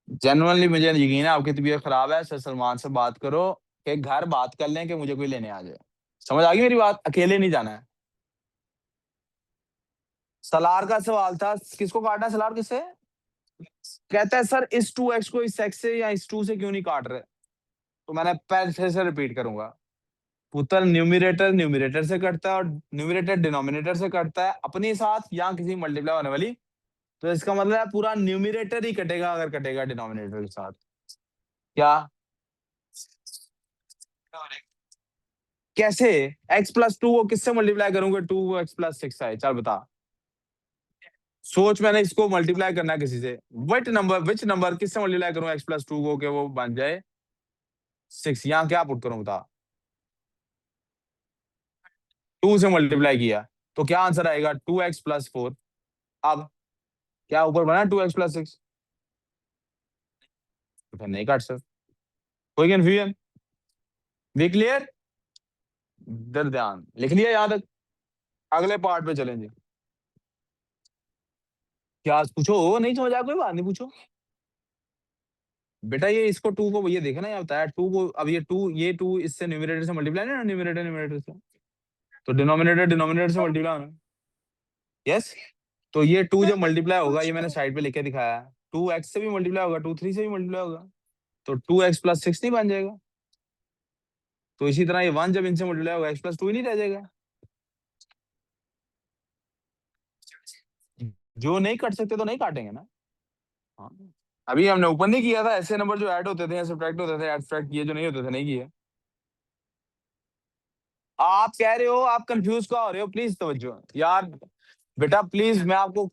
जेनुअनली मुझे यकीन है आपकी तबीयत खराब है, सर सलमान से बात करो, कि घर बात कर लें कि मुझे कोई लेने आ जाए। समझ आ गई मेरी बात? अकेले नहीं जाना है। सलार का सवाल था, किसको काटना है सलार, किससे? कहता है सर इस 2x को इस x से या इस 2 से क्यों नहीं काट रहे? तो मैंने फिर से रिपीट करूंगा, पुत्र न्यूमरेटर न्यूमरेटर से कटता है, और न्यूमरेटर डिनोमिनेटर से कटता है अपने साथ या किसी मल्टीप्लाई होने वाली, तो इसका मतलब है पूरा न्यूमरेटर ही कटेगा अगर कटेगा डिनोमिनेटर के साथ। क्या? कैसे? x+2 को किससे मल्टीप्लाई करूंगा, 2x+6 आए, चल बता। सोच, मैंने इसको मल्टीप्लाई करना है किसी से, विच नंबर किससे मल्टीप्लाई करूं x+2 को कि वो बन जाए 6? यहाँ क्या पुट करूं बता? 2 से मल्टीप्लाई किया तो क्या आंसर आएगा, 2x+4। अब क्या ऊपर बना 2x+6? तो फिर नहीं काट सकते। कोई कंफ्यूजन? We clear? इधर ध्यान, लिख लिया यहाँ तक? अगले पार्ट पे चलें जी। क्या पूछो, नहीं समझ आया कोई बात नहीं, पूछो बेटा। ये इसको 2 को ये देखना, यहाँ बताया 2 को, अब ये 2 इससे न्यूमरेटर से मल्टीप्लाई ना, न्यूमरेटर न्यूमरेटर से, तो डिनोमिनेटर डिनोमिनेटर से मल्टीप्लाई होना। यस, तो ये 2 जब मल्टीप्लाई होगा, ये मैंने साइड पे लिख के दिखाया, 2x से भी मल्टीप्लाई होगा, 2 3 से भी मल्टीप्लाई होगा, तो 2x + 6 नहीं बन जाएगा? तो इसी तरह ये 1 जब इनसे मल्टीप्लाई होगा, x + 2 ही नहीं रह जाएगा? जो नहीं काट सकते तो नहीं काटेंगे ना। हाँ, अभी हमने ओपन नहीं किया था, ऐसे नंबर जो ऐड होते थे या सब्ट्रैक्ट होते थे, ऐड सब्ट्रैक्ट किए जो नहीं होते थे, नहीं किए। आप कह रहे हो, आप कंफ्यूज का हो रहे हो, प्लीज तवज्जो यार बेटा, प्लीज मैं आपको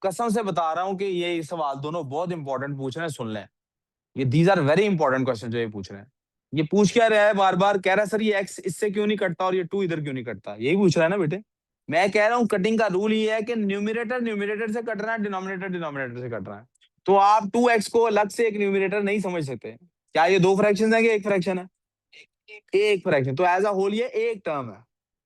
कसम से बता रहा हूँ कि ये सवाल दोनों बहुत इंपॉर्टेंट पूछ रहे हैं, सुन लें। ये these are very important question जो ये पूछ रहे हैं। ये पूछ क्या रहा है बार बार, कह रहा है सर ये एक्स इससे क्यों नहीं कटता और ये 2 इधर क्यों नहीं कटता, यही पूछ रहा है ना बेटे। मैं कह रहा हूँ कटिंग का रूल ये है कि न्यूमिनेटर न्यूमिनेटर से कट रहा है, डिनोमिनेटर डिनोमिनेटर से कट रहा है। तो आप 2x को अलग से एक न्यूमिनेटर नहीं समझ सकते। क्या ये 2 फ्रैक्शन है कि एक फ्रैक्शन है? एक फ्रैक्शन, तो एज अ होल ये एक टर्म है।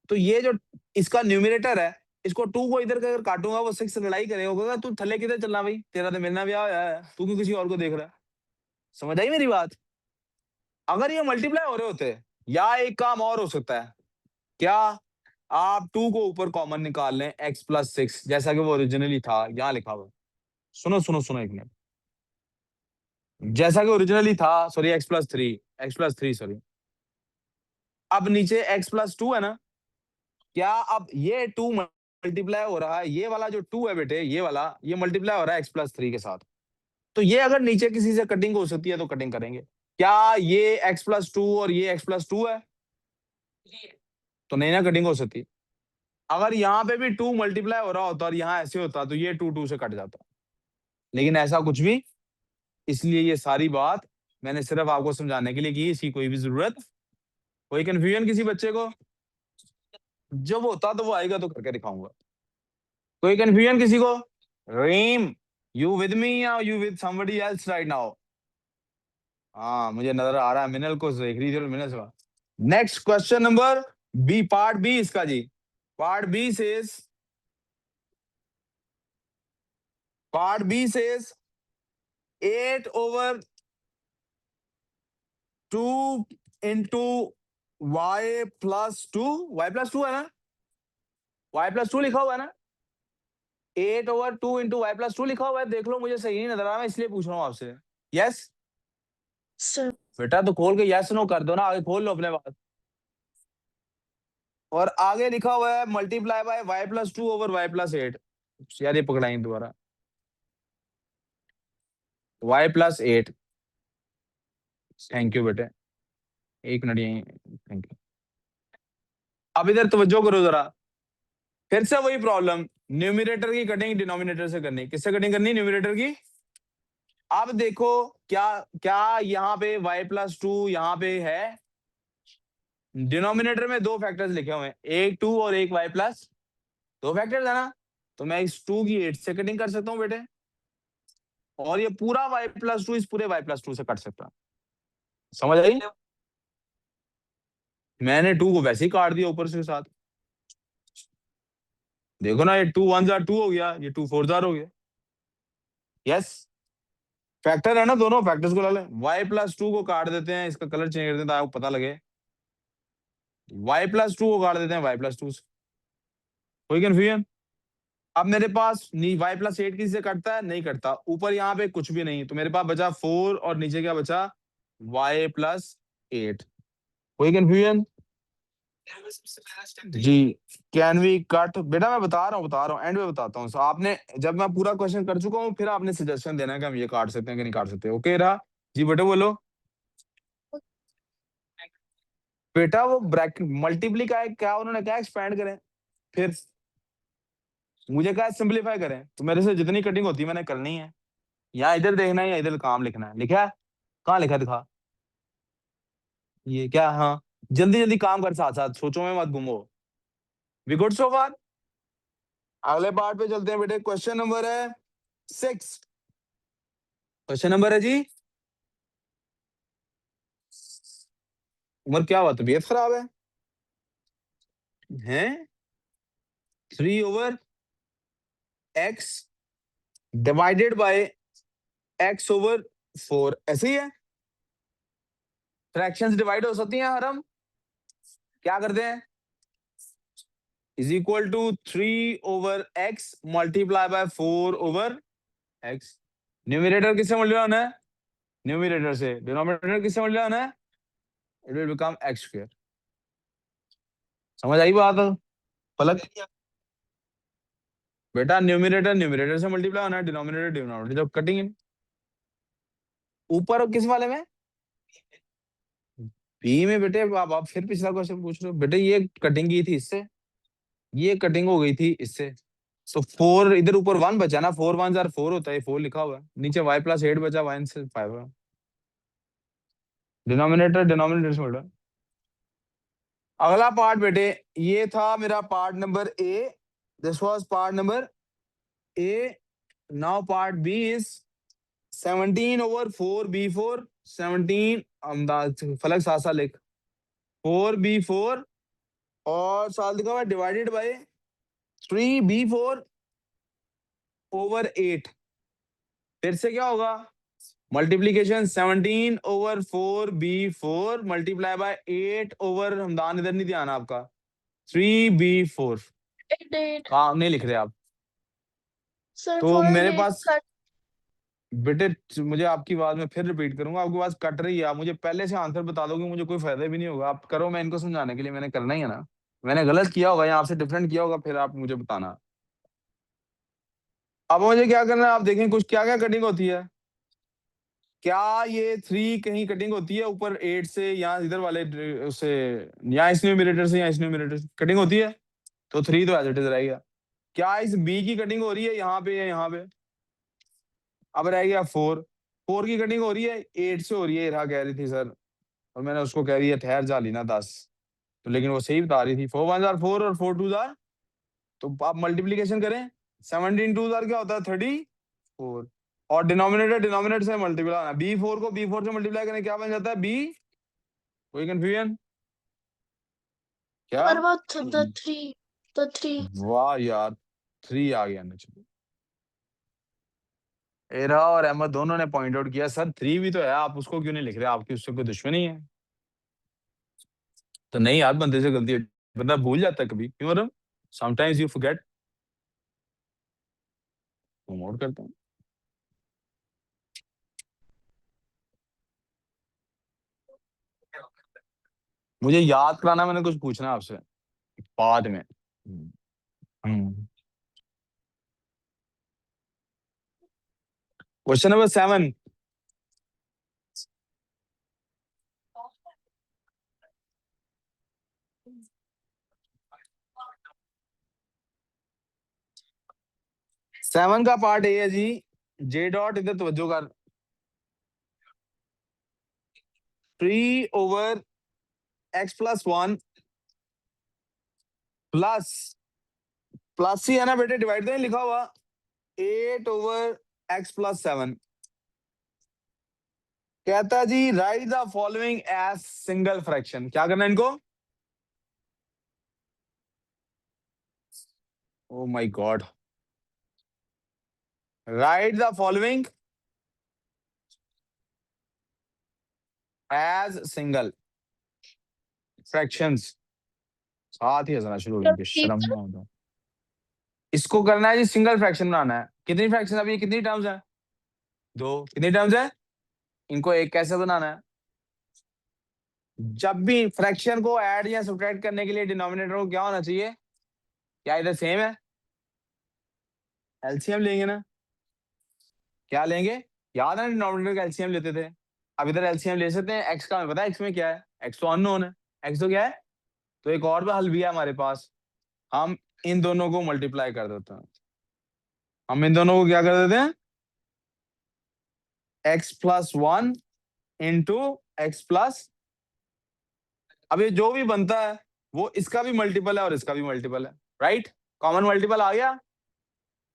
तो ये जो इसका न्यूमिनेटर है, इसको 2 को इधर का अगर काटूंगा, वो 6 से लड़ाई करेगा, वो कहेगा तू थल्ले किधर चलना भाई, तेरा तो मिलना ब्याह होया है, तू क्यों किसी और को देख रहा है? समझ आई मेरी बात? अगर ये मल्टीप्लाई हो रहे होते, या एक काम और हो सकता है, क्या आप 2 को ऊपर कॉमन निकाल लें, x + 6 जैसा कि वो ओरिजिनली था, यहाँ लिखा हुआ है। सुनो सुनो सुनो एक मिनट, जैसा कि ओरिजिनली था, सॉरी x + 3 सॉरी, अब नीचे x + 2 है ना, क्या अब ये 2 मल्टीप्लाई हो रहा है, ये वाला जो 2 है बेटे, ये वाला ये मल्टीप्लाई हो रहा है x + 3 के साथ। तो ये अगर नीचे किसी से कटिंग हो सकती है तो कटिंग करेंगे। क्या ये x + 2 और ये x + 2 है? तो नहीं ना, कटिंग हो सकती। अगर यहाँ पे भी 2 मल्टीप्लाई हो रहा होता और यहाँ ऐसे होता, तो ये 2 2 से कट जाता। लेकिन ऐसा कुछ भी, इसलिए ये सारी बात मैंने सिर्फ आपको समझाने के लिए की, इसकी कोई भी जरूरत, कोई कंफ्यूजन किसी बच्चे को? जब होता तो वो आएगा तो करके दिखाऊंगा। कोई कंफ्यूजन किसी को? रीम, यू विद मी या you with somebody else right now? हाँ, मुझे नजर आ रहा है, मिनल को देख रही थी और मिनल से। Next question number B, part B इसका जी। Part B says, part B says 8/2 into y+2, y+2 है ना, y+2 लिखा हुआ है ना, 8/2 into y+2 लिखा हुआ है, देख लो, मुझे सही नहीं नजर आ रहा, मैं इसलिए पूछ रहा हूँ आपसे। यस Sir, बेटा, तो खोल के यस नो कर दो ना, आगे खोल लो अपने बात। और आगे लिखा हुआ है मल्टीप्लाई बाय y+2/y+8। यार ये पकड़ाई दोबारा, y+8। थैंक यू बेटे, एक मिनट यही, थैंक यू। अब इधर तवज्जो करो जरा, फिर से वही प्रॉब्लम, न्यूमिनेटर की कटिंग डिनोमिनेटर से करनी, किससे कटिंग करनी? न्यूमिनेटर की। अब देखो, क्या क्या यहाँ पे y+2 यहाँ पे है, डिनोमिनेटर में 2 फैक्टर्स लिखे हुए हैं, एक 2 और एक y+, 2 फैक्टर्स है ना, तो मैं इस 2 की 8 से कटिंग कर सकता हूँ बेटे, और ये पूरा y+2 इस पूरे y+2 से कट सकता है। समझ आई? मैंने 2 को वैसे ही काट दिया ऊपर से साथ, देखो ना, ये 2 1 जार 2 हो गया, ये 2 4 जार हो गया। यस, फैक्टर है ना, दोनों फैक्टर्स को ला लें, y+2 को काट देते हैं, इसका कलर चेंज कर देते हैं ताकि आपको पता लगे, y+2 को काट देते हैं y+2 से। कोई कंफ्यूजन? अब मेरे पास y+8 किसी से कटता है? नहीं कटता। ऊपर यहाँ पे कुछ भी नहीं, तो मेरे पास बचा 4 और नीचे क्या बचा? y+8। कोई कंफ्यूजन? जी, कैन वी कट, बेटा मैं बता रहा हूँ एंड में बताता हूँ। आपने, जब मैं पूरा क्वेश्चन कर चुका हूँ, फिर आपने सजेशन देना है कि हम ये काट सकते हैं कि नहीं काट सकते। ओके रहा जी बेटे, बोलो बेटा, वो ब्रैकेट मल्टीप्ली का है, क्या उन्होंने क्या एक्सपैंड करें, फिर मुझे क्या सिंपलीफाई करें, तो मेरे से जितनी कटिंग होती है मैंने करनी है, या इधर देखना है या इधर काम लिखना है, लिखा है? कहाँ लिखा है, दिखा। ये क्या, हाँ, जल्दी जल्दी काम कर, साथ साथ सोचो में मत घूमो। वी गुड सो फार? अगले पार्ट पे चलते हैं बेटे, क्वेश्चन नंबर है 6। क्वेश्चन नंबर है जी, उम्र क्या हुआ, तबीयत खराब है हैं? 3/x डिवाइडेड बाय x/4, ऐसे ही है? फ्रैक्शंस डिवाइड हो सकती हैं हरम, क्या करते हैं? Is equal to 3 over X multiply by 4 over X. Numerator किससे मल्टीप्लाई होना है? न्यूमिरेटर से। डिनोमिनेटर किससे मल्टीप्लाई होना है? It will become X square. समझ आई बात? पलक बेटा, न्यूमिरेटर न्यूमिरेटर से मल्टीप्लाई होना है, डिनोमिनेटर डिनोमिनेटर, जब कटिंग ऊपर किस वाले में? बी में बेटे। आप फिर पिछला क्वेश्चन पूछ रहे हो बेटे। ये कटिंग की थी इससे, ये कटिंग हो गई थी इससे। तो 4 इधर ऊपर 1 बचा ना, 4 1 जार 4 होता है, 4 लिखा हुआ है नीचे। y प्लस 8 बचा, y से 5 है। डिनोमिनेटर डिनोमिनेटर से मल्टीप्लाई। अगला पार्ट बेटे, ये था मेरा part number A. This was part number A. Now part B is 17 over 4 b4। 17 फलक साथ साथ लिख, 4 b4 और साथ लिखा हुआ डिवाइडेड बाय 3 b4 ओवर 8। फिर से क्या होगा? Multiplication 17 over 4 b4 multiply by 8 over, Hamdan इधर नहीं ध्यान आपका, 3 b4। काम नहीं लिख रहे आप Sir, तो for मेरे it पास बेटे, मुझे आपकी बात में फिर रिपीट करूंगा, आपकी बात कट रही है। आप मुझे पहले से आंसर बता दोगे, मुझे कोई फायदा भी नहीं होगा। आप करो, मैं इनको समझाने के लिए मैंने करना ही है ना। मैंने गलत किया होगा या आपसे डिफरेंट किया होगा, फिर आप मुझे बताना। अब मुझे क्या करना है, आप देखें कुछ क्या क्या कटिंग होती है। क्या ये 3 कहीं कटिंग होती है ऊपर 8 से, या इधर वाले उससे, या इस न्यूमरेटर से, या इस न्यूमरेटर से कटिंग होती है? तो 3 तो एज इट इज रहेगा। क्या इस बी की कटिंग हो रही है यहाँ पे या यहाँ पे? अब रह गया 4। 4 की कटिंग हो रही है 8 से हो रही है, कह रही थी सर, और मैंने उसको कह रही है ठहर जा ली ना 10। तो लेकिन वो सही बता रही थी, 4 1 जार 4 और 4 2 जार। तो आप मल्टीप्लीकेशन करें, 17 2 जार क्या होता है? 34। और डिनोमिनेटर डिनोमिनेटर से मल्टीप्लाई होना, b4 को b4 से मल्टीप्लाई करें, क्या बन जाता है? b। कोई कंफ्यूजन क्या? what about the three? The three. वाह यार, 3 आ गया नीचे। एरा और अहमद दोनों ने पॉइंट आउट किया, सर 3 भी तो है, आप उसको क्यों नहीं लिख रहे? आपकी उससे कोई दुश्मनी है? तो नहीं यार, बंदे से गलती है, बंदा भूल जाता है कभी, क्यों रहा? Sometimes you forget. प्रमोट करता हूँ। मुझे याद कराना, मैंने कुछ पूछना है आपसे बाद में। Question number 7। सेवन का पार्ट ए है जी। जे डॉट इधर तवज्जो कर। 3 over X plus 1 plus, plus ही है ना बेटे, डिवाइड तो नहीं लिखा हुआ। 8 ओवर एक्स प्लस 7। कहता है जी write the following as single fraction. क्या करना है इनको? Oh my god. Write the following as single fractions. साथ ही हंसना शुरू हो The गए, शर्म people. ना हो तो। इसको करना है जी, सिंगल फ्रैक्शन बनाना है। कितनी फ्रैक्शन, अभी कितनी टर्म्स है? 2। कितनी टर्म्स है? इनको एक कैसे बनाना है? जब भी फ्रैक्शन को ऐड या सब्ट्रैक्ट करने के लिए डिनोमिनेटर को क्या होना चाहिए? क्या इधर सेम है? एलसीएम लेंगे ना। क्या लेंगे? याद है डिनोमिनेटर का एलसीएम लेते थे। अब इधर एलसीएम ले सकते हैं। एक्स का हमें पता है, एक्स में क्या है? एक्स तो अननोन है। एक्स तो क्या है? तो एक और भी हल भी है हमारे पास। हम इन दोनों को मल्टीप्लाई कर देते हैं। हम इन दोनों को क्या कर देते हैं? X plus 1 into x plus. अब ये जो भी बनता है वो इसका भी मल्टीपल है और इसका भी मल्टीपल है, राइट? कॉमन मल्टीपल आ गया।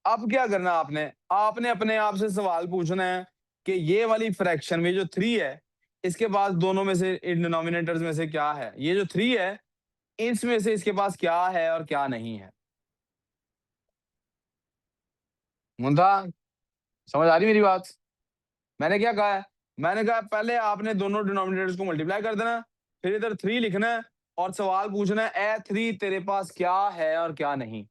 अब क्या करना आपने? आपने अपने आप से सवाल पूछना है कि ये वाली फ्रैक्शन में जो 3 है, इसके पास दोनों में से, इन डिनोमिनेटर्स में से क्या है? ये जो 3 है, इसमें से इसके पास क्या है और क्या नहीं है? मुंता, समझ आ रही मेरी बात? मैंने क्या कहा है? मैंने कहा पहले आपने दोनों डिनोमिनेटर्स को मल्टीप्लाई कर देना, फिर इधर 3 लिखना है, और सवाल पूछना है A3 तेरे पास क्या है और क्या नहीं।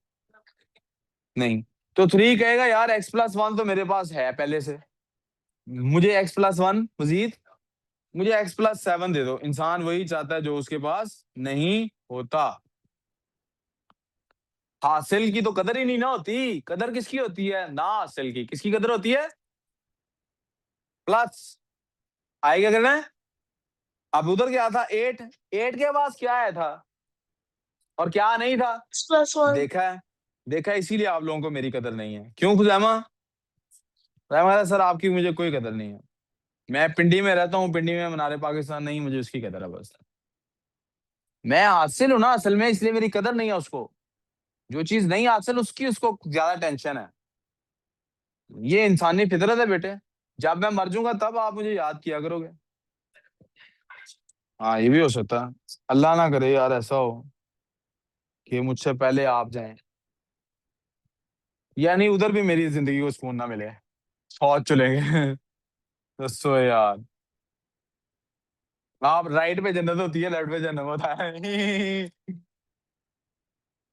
नहीं तो 3 कहेगा यार x+1 तो मेरे पास है पहले से, मुझे x+1 मजीद, मुझे x+7 दे दो। इंसान वही चाहता है जो उसके पास नहीं होता। हासिल की तो कदर ही नहीं ना होती, कदर किसकी होती है, ना हासिल की। किसकी कदर होती है, प्लस। आगे क्या करना है, अब उधर क्या था 8, 8 के पास क्या आया था और क्या नहीं था, x+1. देखा है, देखा है, इसीलिए आप लोगों को मेरी कदर नहीं है। क्यों खुजैमा? खुजैमा कहता है, सर आपकी मुझे कोई कदर नहीं है, मैं पिंडी में रहता हूँ, पिंडी में मनारे पाकिस्तान नहीं, मुझे उसकी कदर है बस। मैं हासिल हूं ना असल में, इसलिए मेरी कदर नहीं है उसको। जो चीज नहीं हासिल उसकी उसको ज्यादा टेंशन है। ये इंसानी फितरत है बेटे। जब मैं मर जाऊंगा तब आप मुझे याद किया करोगे। हाँ ये भी हो सकता है, अल्लाह ना करे यार ऐसा हो कि मुझसे पहले आप जाएं, यानी उधर भी मेरी जिंदगी को सुकून ना मिले, फौज चलेंगे। दसो यार, आप राइट पे जन्नत होती है, लेफ्ट पे जन्नत होता है।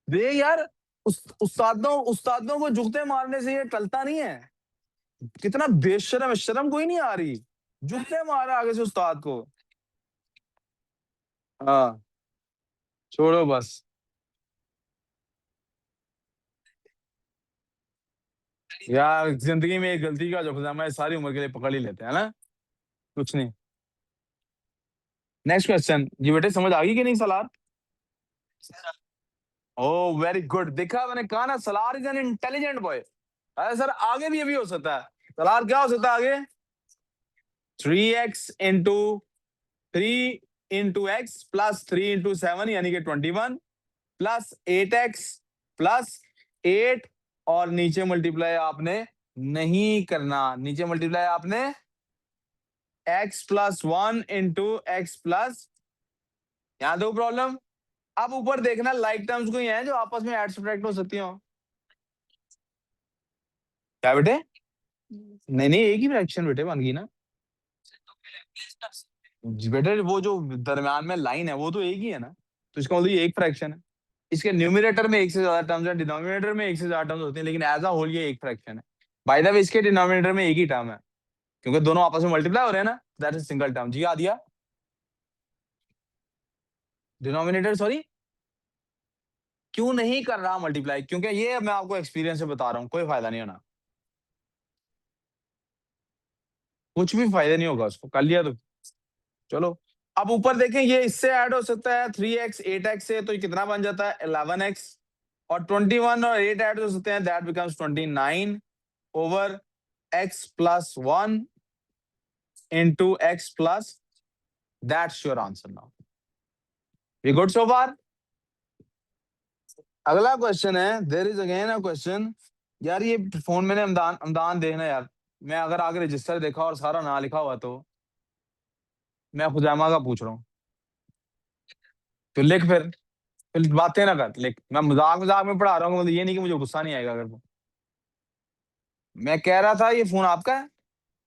देख यार, उस्तादों उस्तादों को जुगते मारने से ये टलता नहीं है। कितना बेशरम है, शर्म कोई नहीं आ रही, जुगते मारा आगे से उस्ताद को। हाँ छोड़ो बस। यार जिंदगी में एक गलती का जो खुजामा है सारी उम्र के लिए पकड़ ही लेते हैं ना, कुछ नहीं। नेक्स्ट क्वेश्चन जी बेटे, समझ आ गई कि नहीं सलार? ओ वेरी गुड, देखा मैंने कहा ना, Salaar is an intelligent boy. अरे सर आगे भी ये भी हो सकता है, सलार क्या हो सकता है आगे, 3x+3 यानी कि 21 प्लस 8x प्लस 8, और नीचे मल्टीप्लाई आपने नहीं करना, नीचे मल्टीप्लाई आपने x+1 इंटू एक्स प्लस, यहां दो प्रॉब्लम। अब ऊपर देखना लाइक टर्म्स कोई हैं जो आपस में ऐड सब्ट्रैक्ट हो सकती हो। क्या बेटे? नहीं नहीं, एक ही फ्रैक्शन बेटे बन गई ना। बेटे वो जो दरम्यान में लाइन है वो तो एक ही है ना, तो इसका मतलब ये एक फ्रैक्शन है। इसके न्यूमिनेटर में एक से ज्यादा टर्म्स है, डिनोमिनेटर में एक से ज्यादा टर्म्स होती हैं, लेकिन एज अ होल ये एक फ्रैक्शन है। बाय द वे इसके डिनोमिनेटर में एक ही टर्म है, क्योंकि दोनों आपस में मल्टीप्लाई हो रहे हैं ना, दैट इज सिंगल टर्म। जी आ दिया डिनोमिनेटर, सॉरी क्यों नहीं कर रहा मल्टीप्लाई, क्योंकि ये मैं आपको एक्सपीरियंस से बता रहा हूँ, कोई फायदा नहीं होना, कुछ भी फायदा नहीं होगा उसको, कर लिया तो चलो। अब ऊपर देखें, ये इससे ऐड हो सकता है 3x 8x से, तो ये कितना बन जाता है 11x, और 21 और 8 ऐड हो सकते हैं, that becomes 29 over x+1 into x plus, that's your answer now. We good so far? अगला क्वेश्चन है, there is again a question. यार ये फोन मैंने अमदान अमदान देखना यार, मैं अगर आगे रजिस्टर देखा और सारा ना लिखा हुआ तो मैं खुजामा का पूछ रहा हूँ, तो लिख फिर बातें ना कर, लिख। मैं मजाक मजाक में पढ़ा रहा हूँ, मतलब ये नहीं कि मुझे गुस्सा नहीं आएगा अगर वो। मैं कह रहा था ये फोन आपका है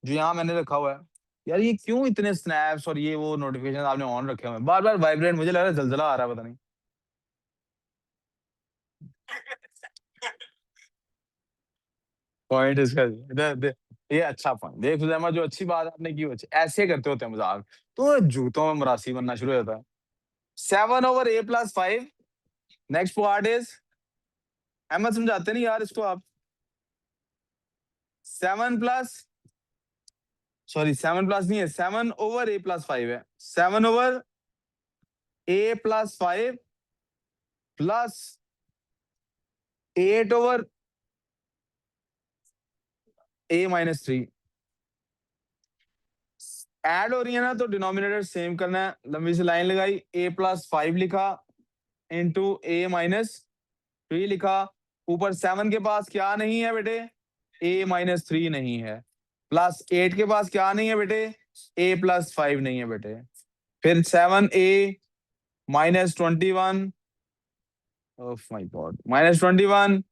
जो यहाँ मैंने रखा हुआ है। यार ये क्यों इतने स्नैप्स और ये वो नोटिफिकेशन आपने ऑन रखे हुए हैं, बार बार वाइब्रेट, मुझे लग रहा है जलजला आ रहा है, पता नहीं। पॉइंट इसका ये अच्छा पॉइंट देख सुजैमा, जो अच्छी बात आपने की, अच्छी ऐसे करते होते हैं मजाक, तो जूतों में मरासी बनना शुरू हो जाता है। 7/a+5, next part is, Ahmad समझाते नहीं यार इसको आप। 7 प्लस, सॉरी 7 प्लस नहीं है, 7/a+5 है, 7/a+5 प्लस 8/a-3 ऐड हो रही है ना, तो डिनोमिनेटर सेम करना है, लंबी सी लाइन लगाई, a+5 लिखा इंटू a-3 लिखा, ऊपर 7 के पास क्या नहीं है बेटे, a-3 नहीं है, प्लस 8 के पास क्या नहीं है बेटे, a+5 नहीं है बेटे, फिर 7a-21, oh my God, -21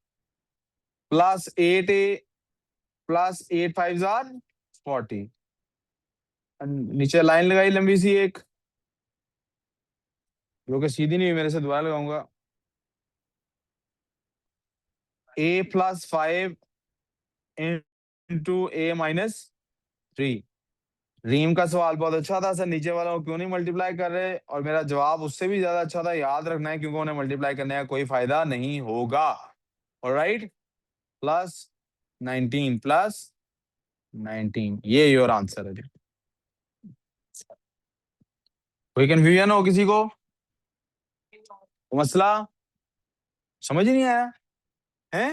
plus 8a plus 8 5 jar 40, नीचे लाइन लगाई लंबी सी एक, जो कि सीधी नहीं हुई, मेरे से दोबारा लगाऊंगा। a+5 into a-3। रीम का सवाल बहुत अच्छा था सर, नीचे वालों को क्यों नहीं मल्टीप्लाई कर रहे, और मेरा जवाब उससे भी ज्यादा अच्छा था। याद रखना है, क्योंकि उन्हें मल्टीप्लाई करने का कोई फायदा नहीं होगा। ऑलराइट, +19 ये योर आंसर है जी। कोई कंफ्यूजन हो किसी को? मसला समझ ही नहीं आया है?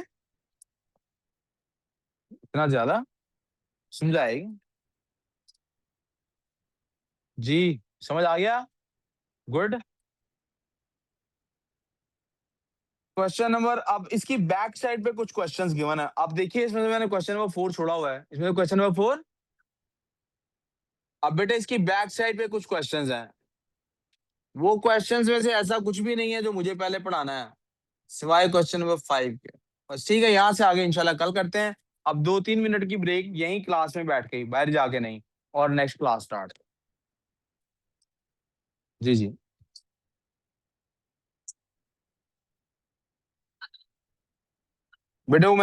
इतना ज्यादा समझाएगी जी? समझ आ गया? गुड। क्वेश्चन नंबर, अब इसकी बैक साइड पे कुछ क्वेश्चंस गिवन है। अब देखिए, इसमें से मैंने क्वेश्चन नंबर 4 छोड़ा हुआ है, इसमें क्वेश्चन नंबर 4। अब बेटा इसकी बैक साइड पे कुछ क्वेश्चंस हैं। वो क्वेश्चंस में से ऐसा कुछ भी नहीं है जो मुझे पहले पढ़ाना है, सिवाय क्वेश्चन नंबर 5 के। बस ठीक है, यहाँ से आगे इंशाल्लाह कल करते हैं। अब 2-3 मिनट की ब्रेक, यहीं क्लास में बैठ के ही, बाहर जाके नहीं, और नेक्स्ट क्लास स्टार्ट। जी जी। बेटे वो